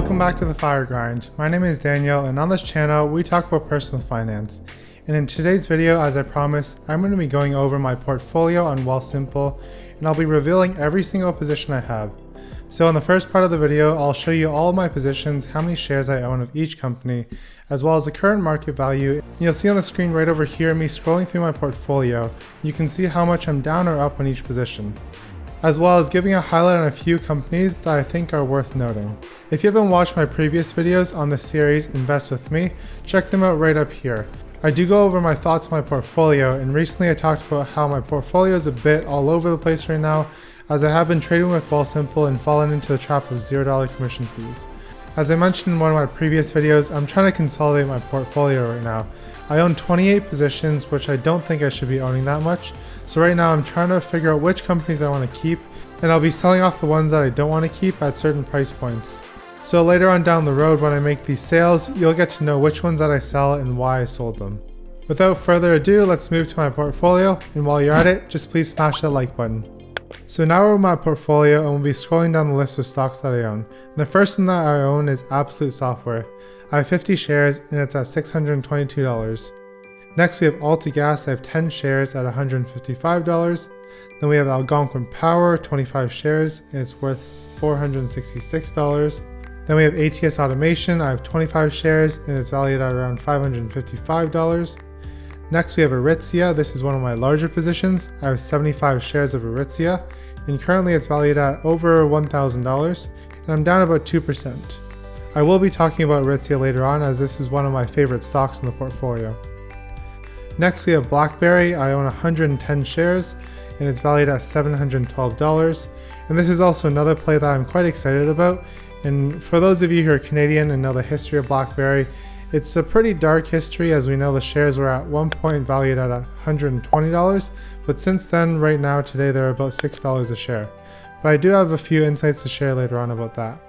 Welcome back to the Fire Grind. My name is Daniel, and on this channel we talk about personal finance. And in today's video, as I promised, I'm going to be going over my portfolio on Wealthsimple, and I'll be revealing every single position I have. So in the first part of the video, I'll show you all of my positions, how many shares I own of each company, as well as the current market value. You'll see on the screen right over here me scrolling through my portfolio. You can see how much I'm down or up on each position, as well as giving a highlight on a few companies that I think are worth noting. If you haven't watched my previous videos on the series Invest With Me, check them out right up here. I do go over my thoughts on my portfolio, and recently I talked about how my portfolio is a bit all over the place right now, as I have been trading with Wealthsimple and fallen into the trap of $0 commission fees. As I mentioned in one of my previous videos, I'm trying to consolidate my portfolio right now. I own 28 positions, which I don't think I should be owning that much. So right now I'm trying to figure out which companies I want to keep, and I'll be selling off the ones that I don't want to keep at certain price points. So later on down the road when I make these sales, you'll get to know which ones that I sell and why I sold them. Without further ado, let's move to my portfolio, and while you're at it, just please smash that like button. So now we're in my portfolio, and we'll be scrolling down the list of stocks that I own. And the first one that I own is Absolute Software. I have 50 shares and it's at $622. Next we have AltaGas. I have 10 shares at $155. Then we have Algonquin Power, 25 shares, and it's worth $466. Then we have ATS Automation. I have 25 shares and it's valued at around $555. Next we have Aritzia. This is one of my larger positions. I have 75 shares of Aritzia, and currently it's valued at over $1,000, and I'm down about 2%. I will be talking about Aritzia later on, as this is one of my favorite stocks in the portfolio. Next we have Blackberry. I own 110 shares and it's valued at $712, and this is also another play that I'm quite excited about. And for those of you who are Canadian and know the history of Blackberry, it's a pretty dark history, as we know the shares were at one point valued at $120, but since then, right now, today, they're about $6 a share. But I do have a few insights to share later on about that.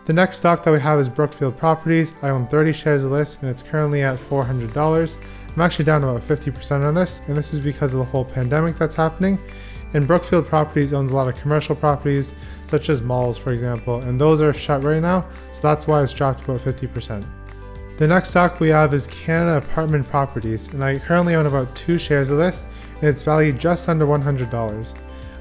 The next stock that we have is Brookfield Properties. I own 30 shares of this, and it's currently at $400. I'm actually down about 50% on this, and this is because of the whole pandemic that's happening. And Brookfield Properties owns a lot of commercial properties, such as malls, for example, and those are shut right now, so that's why it's dropped about 50%. The next stock we have is Canada Apartment Properties, and I currently own about 2 shares of this, and it's valued just under $100.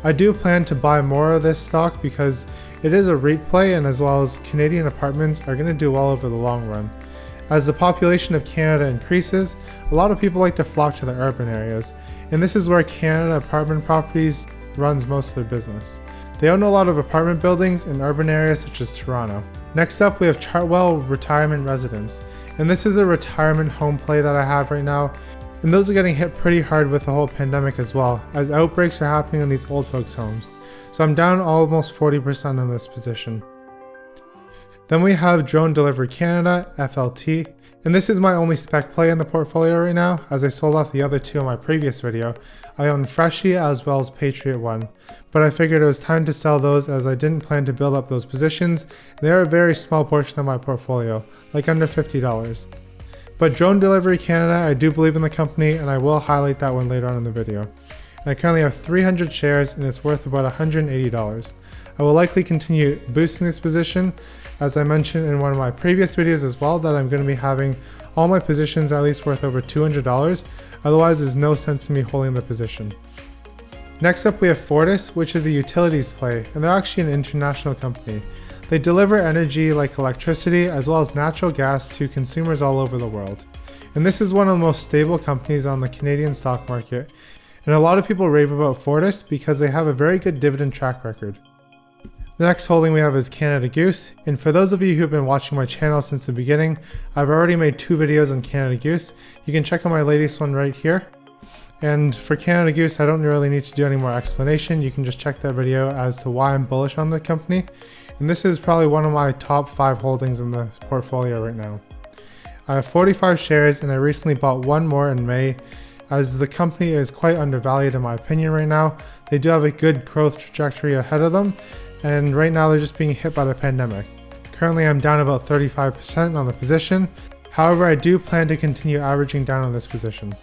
I do plan to buy more of this stock because it is a REIT play, and as well as Canadian apartments are going to do well over the long run. As the population of Canada increases, a lot of people like to flock to the urban areas, and this is where Canada Apartment Properties runs most of their business. They own a lot of apartment buildings in urban areas such as Toronto. Next up we have Chartwell Retirement Residence, and this is a retirement home play that I have right now, and those are getting hit pretty hard with the whole pandemic as well, as outbreaks are happening in these old folks homes. So I'm down almost 40% in this position. Then we have Drone Delivery Canada, FLT, and this is my only spec play in the portfolio right now, as I sold off the other 2 in my previous video. I own Freshie as well as Patriot One, but I figured it was time to sell those as I didn't plan to build up those positions. They're a very small portion of my portfolio, like under $50. But Drone Delivery Canada, I do believe in the company, and I will highlight that one later on in the video. And I currently have 300 shares and it's worth about $180. I will likely continue boosting this position, as I mentioned in one of my previous videos as well, that I'm going to be having all my positions at least worth over $200, otherwise there's no sense in me holding the position. Next up we have Fortis, which is a utilities play, and they're actually an international company. They deliver energy like electricity as well as natural gas to consumers all over the world. And this is one of the most stable companies on the Canadian stock market, and a lot of people rave about Fortis because they have a very good dividend track record. The next holding we have is Canada Goose, and for those of you who have been watching my channel since the beginning, I've already made 2 videos on Canada Goose. You can check out my latest one right here. And for Canada Goose, I don't really need to do any more explanation. You can just check that video as to why I'm bullish on the company. And this is probably one of my top 5 holdings in the portfolio right now. I have 45 shares and I recently bought 1 more in May, as the company is quite undervalued in my opinion right now. They do have a good growth trajectory ahead of them, and right now they're just being hit by the pandemic. Currently I'm down about 35% on the position. However, I do plan to continue averaging down on this position.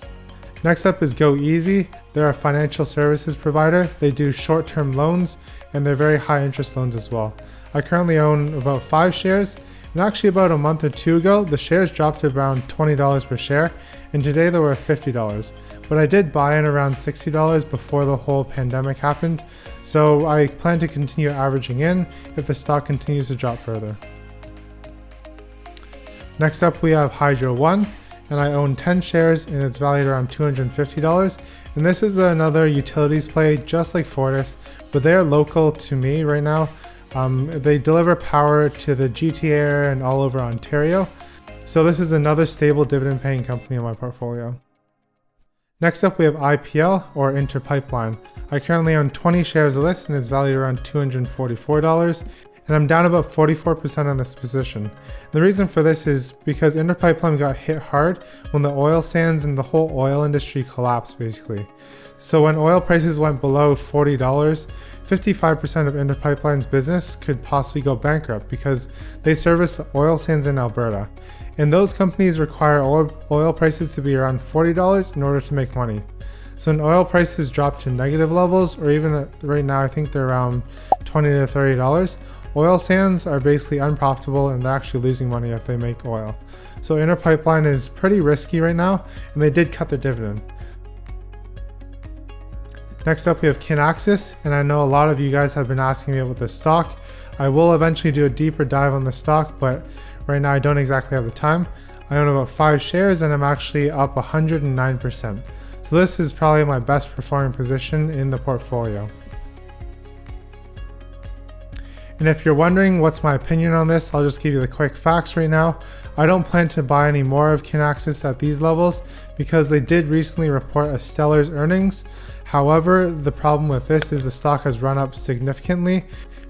Next up is GoEasy. They're a financial services provider. They do short-term loans, and they're very high interest loans as well. I currently own about 5 shares, And actually about a month or two ago, the shares dropped to around $20 per share, and today they're worth $50. But I did buy in around $60 before the whole pandemic happened, so I plan to continue averaging in if the stock continues to drop further. Next up we have Hydro One, and I own 10 shares and it's valued around $250. And this is another utilities play just like Fortis, but they're local to me right now. They deliver power to the GTA and all over Ontario. So this is another stable dividend paying company in my portfolio. Next up we have IPL or Interpipeline. I currently own 20 shares of this and it's valued around $244. And I'm down about 44% on this position. The reason for this is because Interpipeline got hit hard when the oil sands and the whole oil industry collapsed basically. So when oil prices went below $40, 55% of Interpipeline's business could possibly go bankrupt because they service the oil sands in Alberta. And those companies require oil prices to be around $40 in order to make money. So when oil prices drop to negative levels, or even right now I think they're around $20 to $30, oil sands are basically unprofitable and they're actually losing money if they make oil. So Interpipeline is pretty risky right now, and they did cut their dividend. Next up we have Kinaxis, and I know a lot of you guys have been asking me about this stock. I will eventually do a deeper dive on the stock, but right now I don't exactly have the time. I own about 5 shares and I'm actually up 109%. So this is probably my best performing position in the portfolio. And if you're wondering what's my opinion on this, I'll just give you the quick facts right now. I don't plan to buy any more of Kinaxis at these levels because they did recently report a stellar's earnings. However, the problem with this is the stock has run up significantly.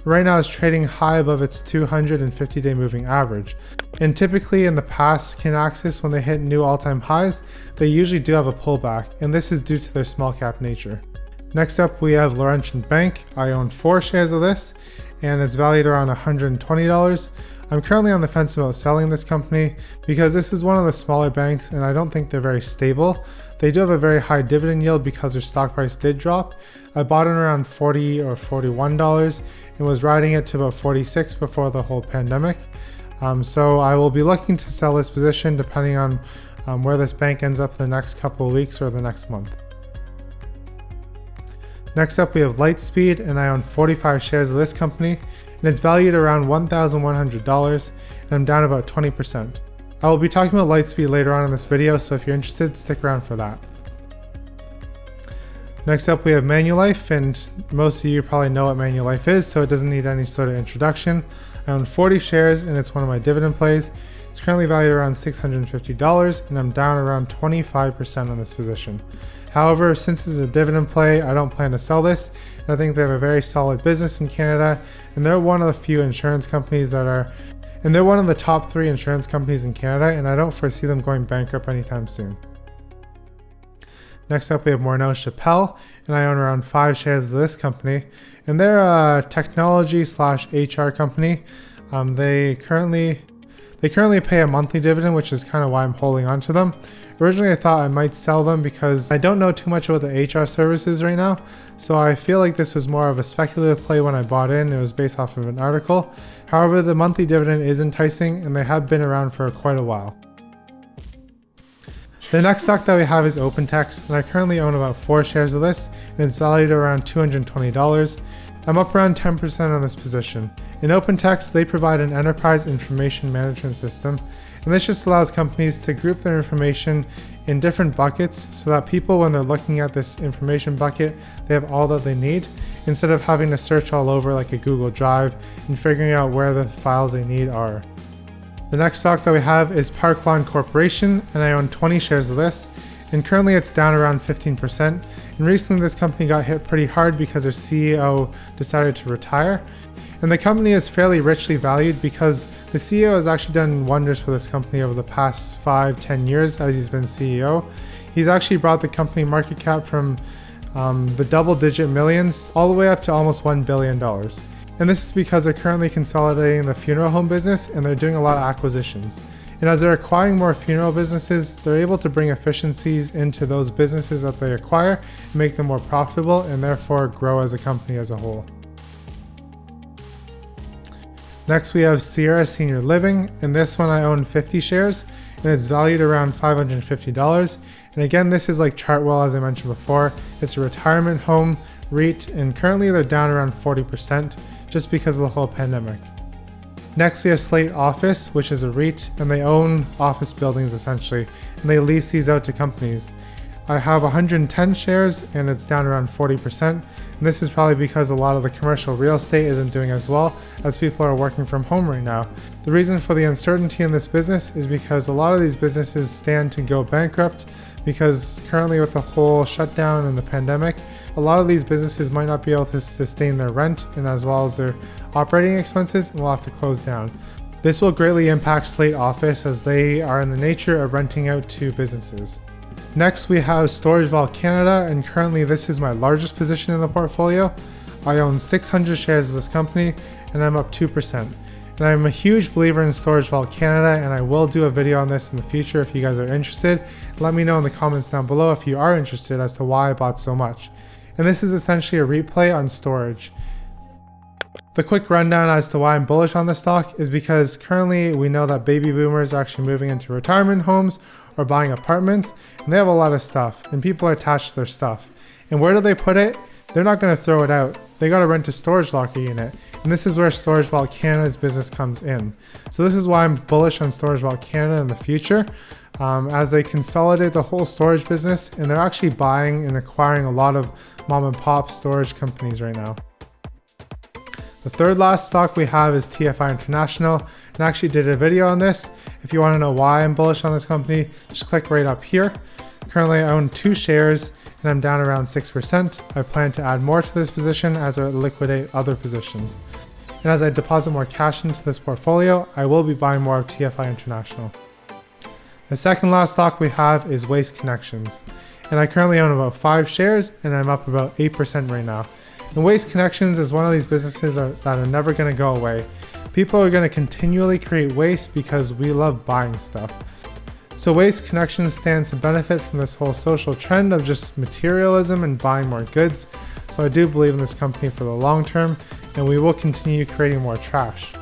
Right now it's trading high above its 250-day moving average. And typically in the past, Kinaxis, when they hit new all-time highs, they usually do have a pullback, and this is due to their small cap nature. Next up we have Laurentian Bank. I own 4 shares of this and it's valued around $120. I'm currently on the fence about selling this company because this is one of the smaller banks and I don't think they're very stable. They do have a very high dividend yield because their stock price did drop. I bought it around $40 or $41 and was riding it to about $46 before the whole pandemic. So I will be looking to sell this position depending on where this bank ends up in the next couple of weeks or the next month. Next up we have Lightspeed, and I own 45 shares of this company and it's valued around $1,100 and I'm down about 20%. I will be talking about Lightspeed later on in this video, so if you're interested, stick around for that. Next up we have Manulife, and most of you probably know what Manulife is, so it doesn't need any sort of introduction. I own 40 shares and it's one of my dividend plays. It's currently valued around $650 and I'm down around 25% on this position. However, since this is a dividend play, I don't plan to sell this. And I think they have a very solid business in Canada, and they're one of the few insurance companies they're one of the top 3 insurance companies in Canada, and I don't foresee them going bankrupt anytime soon. Next up we have Morneau Chappelle, and I own around 5 shares of this company, and they're a technology/HR company. They currently pay a monthly dividend, which is kind of why I'm holding on to them. Originally I thought I might sell them because I don't know too much about the HR services right now, so I feel like this was more of a speculative play when I bought in. It was based off of an article. However, the monthly dividend is enticing and they have been around for quite a while. The next stock that we have is OpenText, and I currently own about 4 shares of this and it's valued around $220. I'm up around 10% on this position. In OpenText, they provide an enterprise information management system, and this just allows companies to group their information in different buckets so that people, when they're looking at this information bucket, they have all that they need, instead of having to search all over like a Google Drive and figuring out where the files they need are. The next stock that we have is Parkland Corporation, and I own 20 shares of this, and currently it's down around 15%. And recently this company got hit pretty hard because their CEO decided to retire. And the company is fairly richly valued because the CEO has actually done wonders for this company over the past 5-10 years as he's been CEO. He's actually brought the company market cap from the double-digit millions all the way up to almost $1 billion. And this is because they're currently consolidating the funeral home business and they're doing a lot of acquisitions. And as they're acquiring more funeral businesses, they're able to bring efficiencies into those businesses that they acquire and make them more profitable and therefore grow as a company as a whole. Next we have Sierra Senior Living, and this one I own 50 shares and it's valued around $550. And again, this is like Chartwell, as I mentioned before. It's a retirement home REIT, and currently they're down around 40% just because of the whole pandemic. Next we have Slate Office, which is a REIT, and they own office buildings essentially, and they lease these out to companies. I have 110 shares and it's down around 40%. And this is probably because a lot of the commercial real estate isn't doing as well as people are working from home right now. The reason for the uncertainty in this business is because a lot of these businesses stand to go bankrupt because currently with the whole shutdown and the pandemic, a lot of these businesses might not be able to sustain their rent and as well as their operating expenses and will have to close down. This will greatly impact Slate Office as they are in the nature of renting out to businesses. Next we have Storage Vault Canada, and currently this is my largest position in the portfolio. I own 600 shares of this company and I'm up 2%. And I'm a huge believer in Storage Vault Canada, and I will do a video on this in the future if you guys are interested. Let me know in the comments down below if you are interested as to why I bought so much. And this is essentially a replay on storage. The quick rundown as to why I'm bullish on this stock is because currently we know that baby boomers are actually moving into retirement homes or buying apartments, and they have a lot of stuff and people are attached to their stuff. And where do they put it? They're not going to throw it out. They got to rent a storage locker unit. And this is where Storage Vault Canada's business comes in. So this is why I'm bullish on Storage Vault Canada in the future, as they consolidate the whole storage business, and they're actually buying and acquiring a lot of mom and pop storage companies right now. The third last stock we have is Tfi International, and I actually did a video on this. If you want to know why I'm bullish on this company, just click right up here. Currently I own 2 shares and I'm down around 6%. I plan to add more to this position as I liquidate other positions. And as I deposit more cash into this portfolio, I will be buying more of Tfi International. The second last stock we have is Waste Connections, and I currently own about 5 shares and I'm up about 8% right now. And Waste Connections is one of these businesses that are never going to go away. People are going to continually create waste because we love buying stuff. So Waste Connections stands to benefit from this whole social trend of just materialism and buying more goods. So I do believe in this company for the long term, and we will continue creating more trash.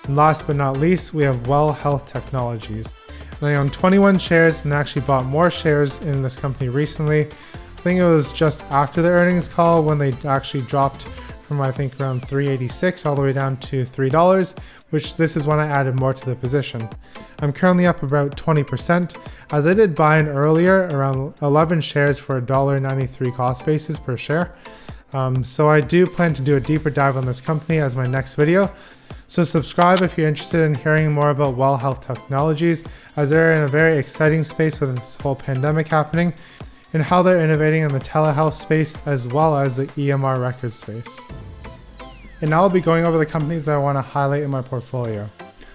And last but not least, we have Well Health Technologies. And I own 21 shares and actually bought more shares in this company recently. I think it was just after the earnings call when they actually dropped from I think around $3.86 all the way down to $3, which this is when I added more to the position. I'm currently up about 20%, as I did buy in earlier around 11 shares for $1.93 cost basis per share. So I do plan to do a deeper dive on this company as my next video. So subscribe if you're interested in hearing more about Well Health Technologies, as they're in a very exciting space with this whole pandemic happening, and how they're innovating in the telehealth space as well as the EMR record space. And now I'll be going over the companies that I want to highlight in my portfolio.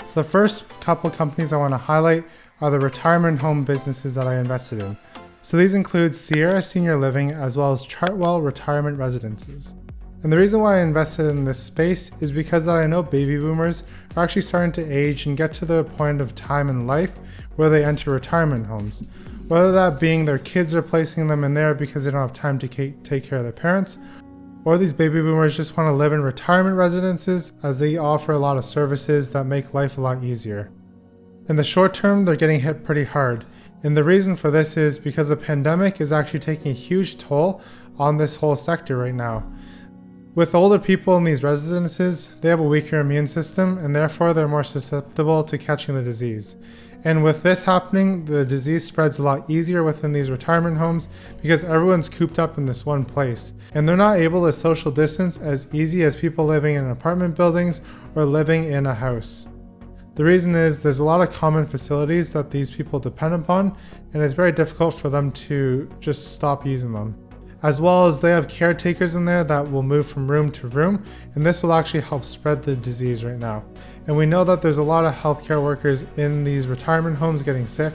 So the first couple of companies I want to highlight are the retirement home businesses that I invested in. So these include Sierra Senior Living as well as Chartwell Retirement Residences. And the reason why I invested in this space is because I know baby boomers are actually starting to age and get to the point of time in life where they enter retirement homes. Whether that being their kids are placing them in there because they don't have time to take care of their parents, or these baby boomers just want to live in retirement residences as they offer a lot of services that make life a lot easier. In the short term, they're getting hit pretty hard. And the reason for this is because the pandemic is actually taking a huge toll on this whole sector right now. With older people in these residences, they have a weaker immune system and therefore they're more susceptible to catching the disease. And with this happening, the disease spreads a lot easier within these retirement homes because everyone's cooped up in this one place. And they're not able to social distance as easy as people living in apartment buildings or living in a house. The reason is there's a lot of common facilities that these people depend upon, and it's very difficult for them to just stop using them. As well as they have caretakers in there that will move from room to room, and this will actually help spread the disease right now. And we know that there's a lot of healthcare workers in these retirement homes getting sick,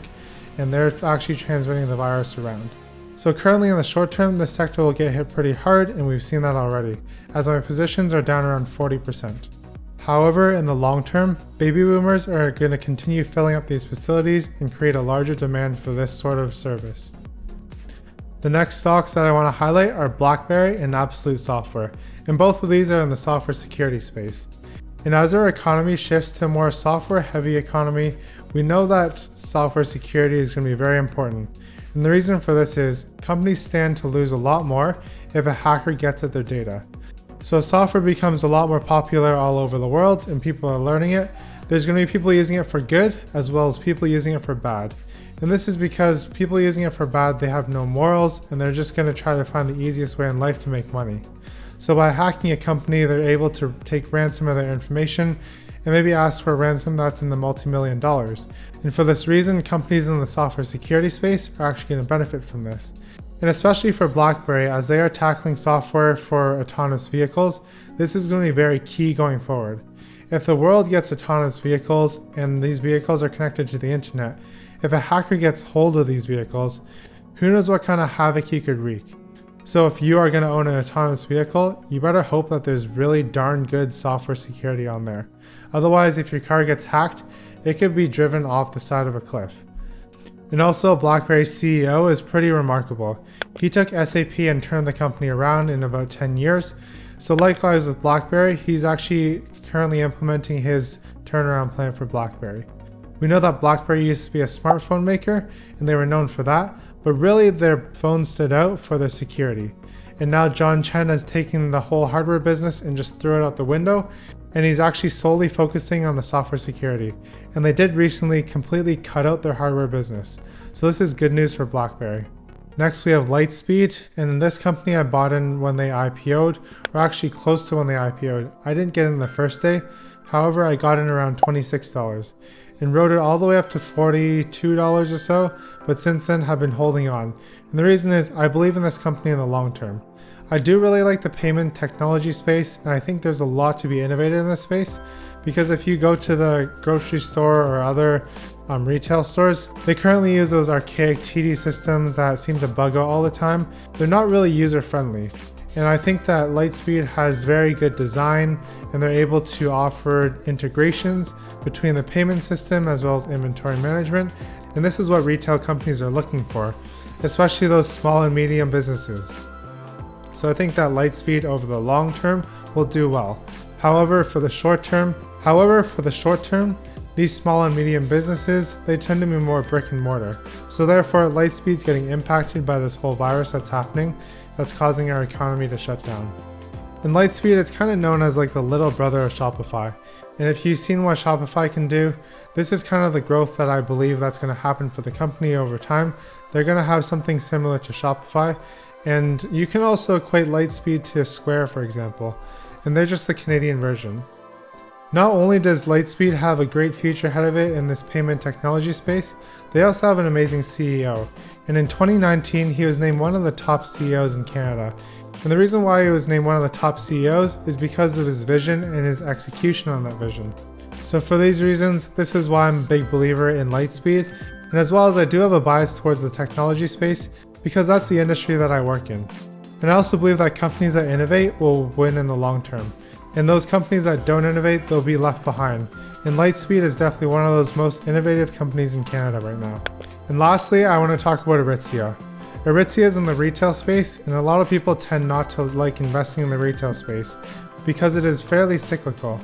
and they're actually transmitting the virus around. So currently in the short term, this sector will get hit pretty hard, and we've seen that already, as my positions are down around 40%. However, in the long term, baby boomers are going to continue filling up these facilities and create a larger demand for this sort of service. The next stocks that I want to highlight are Blackberry and Absolute Software, and both of these are in the software security space. And as our economy shifts to a more software-heavy economy, we know that software security is going to be very important. And the reason for this is companies stand to lose a lot more if a hacker gets at their data. So as software becomes a lot more popular all over the world and people are learning it, there's going to be people using it for good as well as people using it for bad. And this is because people using it for bad, they have no morals and they're just going to try to find the easiest way in life to make money. So by hacking a company, they're able to take ransom of their information and maybe ask for a ransom that's in the multi-million dollars. And for this reason, companies in the software security space are actually going to benefit from this. And especially for Blackberry, as they are tackling software for autonomous vehicles, this is going to be very key going forward. If the world gets autonomous vehicles and these vehicles are connected to the internet, if a hacker gets hold of these vehicles, who knows what kind of havoc he could wreak. So if you are going to own an autonomous vehicle, you better hope that there's really darn good software security on there. Otherwise, if your car gets hacked, it could be driven off the side of a cliff. And also, Blackberry's CEO is pretty remarkable. He took SAP and turned the company around in about 10 years. So likewise with Blackberry, he's actually currently implementing his turnaround plan for Blackberry. We know that Blackberry used to be a smartphone maker, and they were known for that, but really their phones stood out for their security. And now John Chen has taken the whole hardware business and just threw it out the window, and he's actually solely focusing on the software security. And they did recently completely cut out their hardware business. So this is good news for Blackberry. Next we have Lightspeed, and this company I bought in when they IPO'd, or actually close to when they IPO'd. I didn't get in the first day, however I got in around $26 and rode it all the way up to $42 or so, but since then have been holding on. And the reason is I believe in this company in the long term. I do really like the payment technology space, and I think there's a lot to be innovated in this space, because if you go to the grocery store or other retail stores, they currently use those archaic TD systems that seem to bug out all the time. They're not really user friendly. And I think that Lightspeed has very good design, and they're able to offer integrations between the payment system as well as inventory management. And this is what retail companies are looking for, especially those small and medium businesses. So I think that Lightspeed over the long term will do well. However, for the short term, these small and medium businesses, they tend to be more brick and mortar. So therefore, Lightspeed's getting impacted by this whole virus that's happening, that's causing our economy to shut down. And Lightspeed is kind of known as like the little brother of Shopify. And if you've seen what Shopify can do, this is kind of the growth that I believe that's going to happen for the company over time. They're going to have something similar to Shopify. And you can also equate Lightspeed to Square, for example. And they're just the Canadian version. Not only does Lightspeed have a great future ahead of it in this payment technology space, they also have an amazing CEO. And in 2019, he was named one of the top CEOs in Canada. And the reason why he was named one of the top CEOs is because of his vision and his execution on that vision. So for these reasons, this is why I'm a big believer in Lightspeed. And as well as I do have a bias towards the technology space, because that's the industry that I work in. And I also believe that companies that innovate will win in the long term. And those companies that don't innovate, they'll be left behind. And Lightspeed is definitely one of those most innovative companies in Canada right now. And lastly, I want to talk about Aritzia. Aritzia is in the retail space, and a lot of people tend not to like investing in the retail space because it is fairly cyclical.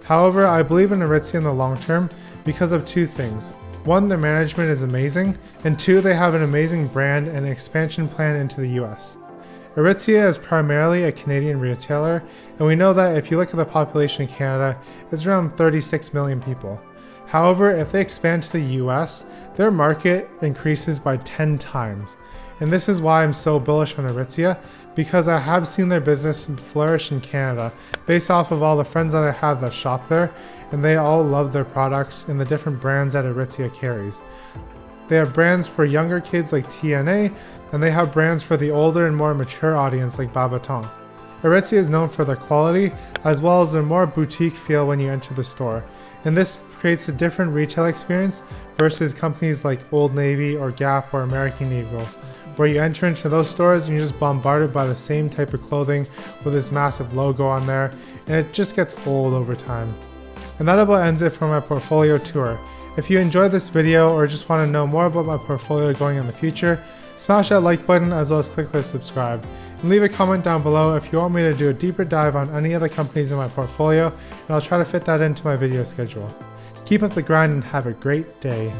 However, I believe in Aritzia in the long term because of two things. One, their management is amazing, and two, they have an amazing brand and expansion plan into the US. Aritzia is primarily a Canadian retailer, and we know that if you look at the population in Canada, it's around 36 million people. However, if they expand to the US, their market increases by 10 times. And this is why I'm so bullish on Aritzia, because I have seen their business flourish in Canada based off of all the friends that I have that shop there, and they all love their products and the different brands that Aritzia carries. They have brands for younger kids like TNA, and they have brands for the older and more mature audience like Babaton. Aritzia is known for their quality, as well as their more boutique feel when you enter the store. And this creates a different retail experience versus companies like Old Navy or Gap or American Eagle, where you enter into those stores and you're just bombarded by the same type of clothing with this massive logo on there, and it just gets old over time. And that about ends it for my portfolio tour. If you enjoyed this video or just want to know more about my portfolio going in the future, smash that like button as well as click the subscribe. And leave a comment down below if you want me to do a deeper dive on any other companies in my portfolio, and I'll try to fit that into my video schedule. Keep up the grind and have a great day.